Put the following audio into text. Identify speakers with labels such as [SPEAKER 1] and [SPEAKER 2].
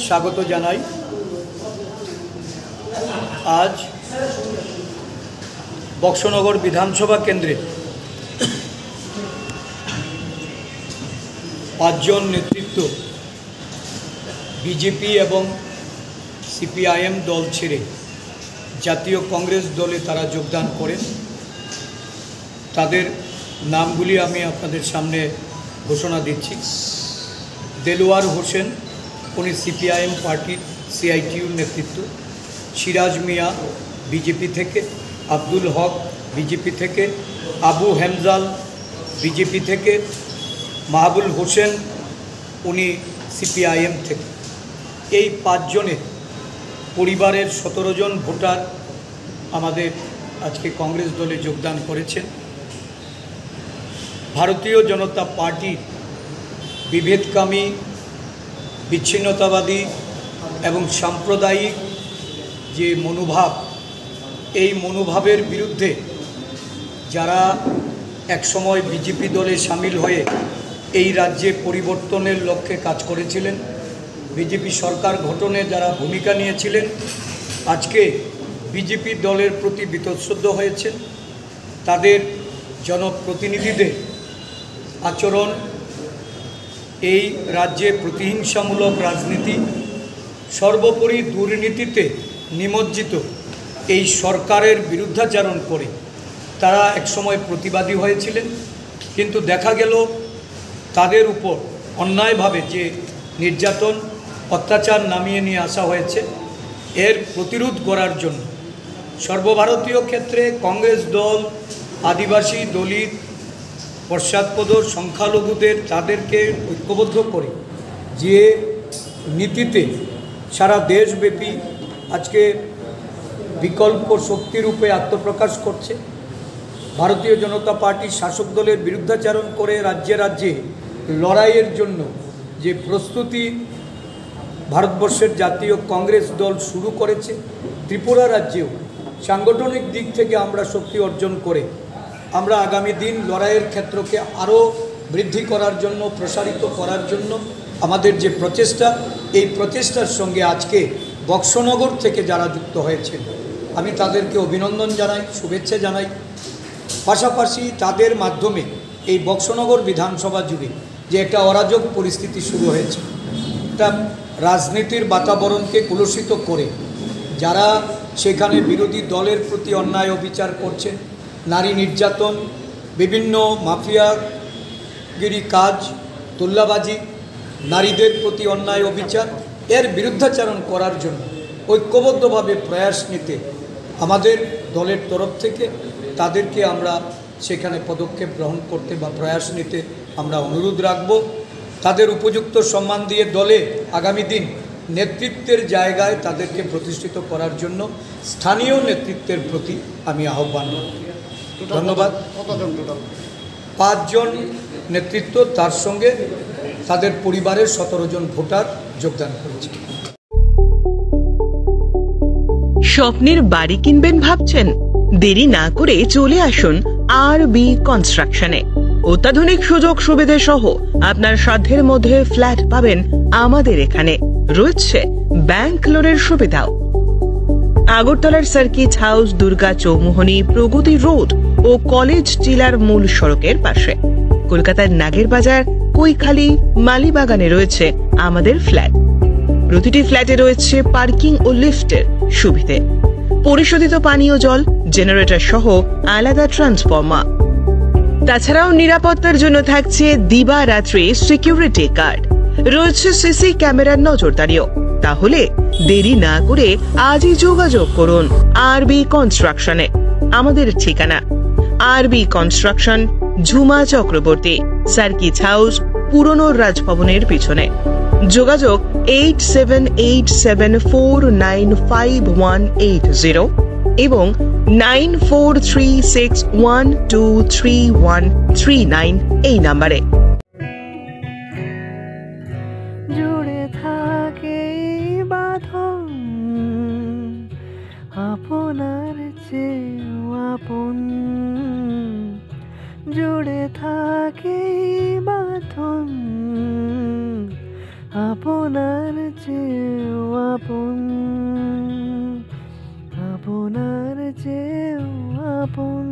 [SPEAKER 1] স্বাগত জানাই। আজ বক্সনগর বিধানসভা কেন্দ্রে 5 জন নেতৃত্ব বিজেপি এবং সিপিআইএম দল ছেড়ে জাতীয় কংগ্রেস দলে তারা যোগদান করেন। তাদের নামগুলি আমি আপনাদের সামনে ঘোষণা দিচ্ছি। দেলোয়ার হোসেন, উনি সিপিআইএম পার্টির সিআইটিউর নেতৃত্ব। সিরাজ মিয়া বিজেপি থেকে, আব্দুল হক বিজেপি থেকে, আবু হেমজাল বিজেপি থেকে, মাহবুল হোসেন উনি সিপিআইএম থেকে। এই 5 জনের পরিবারের 17 জন ভোটার আমাদের আজকে কংগ্রেস দলে যোগদান করেছেন। ভারতীয় জনতা পার্টির বিভেদকামী, বিচ্ছিন্নতাবাদী এবং সাম্প্রদায়িক যে মনোভাব, এই মনোভাবের বিরুদ্ধে যারা একসময় বিজেপি দলে সামিল হয়ে এই রাজ্যে পরিবর্তনের লক্ষ্যে কাজ করেছিলেন, বিজেপি সরকার গঠনে যারা ভূমিকা নিয়েছিলেন, আজকে বিজেপি দলের প্রতি বীতশ্রদ্ধ হয়েছেন। তাদের জনপ্রতিনিধিদের আচরণ, এই রাজ্যে প্রতিহিংসামূলক রাজনীতি, সর্বোপরি দুর্নীতিতে নিমজ্জিত এই সরকারের বিরুদ্ধাচরণ করে তারা একসময় প্রতিবাদী হয়েছিলেন। কিন্তু দেখা গেল তাদের উপর অন্যায়ভাবে যে নির্যাতন, অত্যাচার নামিয়ে নিয়ে আসা হয়েছে, এর প্রতিরোধ করার জন্য সর্বভারতীয় ক্ষেত্রে কংগ্রেস দল আদিবাসী, দলিত, পশ্চাৎপদ, সংখ্যালঘুদের তাদেরকে ঐক্যবদ্ধ করে যে নীতিতে সারা দেশব্যাপী আজকে বিকল্প শক্তিরূপে আত্মপ্রকাশ করছে। ভারতীয় জনতা পার্টি শাসক দলের বিরুদ্ধাচরণ করে রাজ্যে রাজ্যে লড়াইয়ের জন্য যে প্রস্তুতি ভারতবর্ষের জাতীয় কংগ্রেস দল শুরু করেছে, ত্রিপুরা রাজ্যেও সাংগঠনিক দিক থেকে আমরা শক্তি অর্জন করে আমরা আগামী দিন লড়াইয়ের ক্ষেত্রকে আরও বৃদ্ধি করার জন্য, প্রসারিত করার জন্য আমাদের যে প্রচেষ্টা, এই প্রচেষ্টার সঙ্গে আজকে বক্সনগর থেকে যারা যুক্ত হয়েছেন আমি তাদেরকে অভিনন্দন জানাই, শুভেচ্ছা জানাই। পাশাপাশি তাদের মাধ্যমে এই বক্সনগর বিধানসভা জুড়ে যে একটা অরাজক পরিস্থিতি শুরু হয়েছে, একটা রাজনীতির বাতাবরণকে কলুষিত করে যারা সেখানে বিরোধী দলের প্রতি অন্যায় অবিচার করছেন, নারী নির্যাতন, বিভিন্ন মাফিয়াগিরি কাজ, তোল্লাবাজি, নারীদের প্রতি অন্যায় অবিচার, এর বিরুদ্ধাচরণ করার জন্য ঐক্যবদ্ধভাবে প্রয়াস নিতে আমাদের দলের তরফ থেকে তাদেরকে আমরা সেখানে পদক্ষেপ গ্রহণ করতে বা প্রয়াস নিতে আমরা অনুরোধ রাখব। তাদের উপযুক্ত সম্মান দিয়ে দলে আগামী দিন নেতৃত্বের জায়গায় তাদেরকে প্রতিষ্ঠিত করার জন্য স্থানীয় নেতৃত্বের প্রতি আমি আহ্বান করব। ধন্যবাদ। 5 জন নেতৃত্ব, তার সঙ্গে তাদের পরিবারের 17 জন ভোটার যোগদান করেছে।
[SPEAKER 2] স্বপ্নের বাড়ি কিনবেন ভাবছেন? দেরি না করে চলে আসুন আরবি কনস্ট্রাকশনে। অত্যাধুনিক সুযোগ সুবিধা সহ আপনার সাধ্যের মধ্যে ফ্ল্যাট পাবেন আমাদের এখানে। রয়েছে ব্যাংক লোনের সুবিধাও। আগরতলার সার্কিট হাউস, দুর্গা চৌমুহনী, প্রগতি রোড ও কলেজ টিলার মূল সড়কের পাশে। কলকাতার নাগের বাজার, কৈখালি, মালিবাগানে রয়েছে আমাদের ফ্ল্যাট। প্রতিটি ফ্ল্যাটে রয়েছে পার্কিং ও লিফটের সুবিধে, পরিশোধিত পানীয় জল, জেনারেটর সহ আলাদা ট্রান্সফরমার। তাছাড়াও নিরাপত্তার জন্য থাকছে দিবারাত্রি সিকিউরিটি গার্ড, রয়েছে সিসি ক্যামেরার নজরদারিও। তাহলে দেরি না করে আজই যোগাযোগ করুন আরবি কনস্ট্রাকশনে। আমাদের ঠিকানা আরবি construction, Jhuma Chakraborty, circuit house, পুরনো রাজভবনের পিছনে। যোগাযোগ 8787495180 এবং 9436123139 এই নাম্বারে।
[SPEAKER 3] জুড়ে থাকে বাঁধন আপনার চেয়েও আপন, জুড়ে থাকে বাঁধন আপনার চেয়েও আপন, আপনার চেয়েও আপন।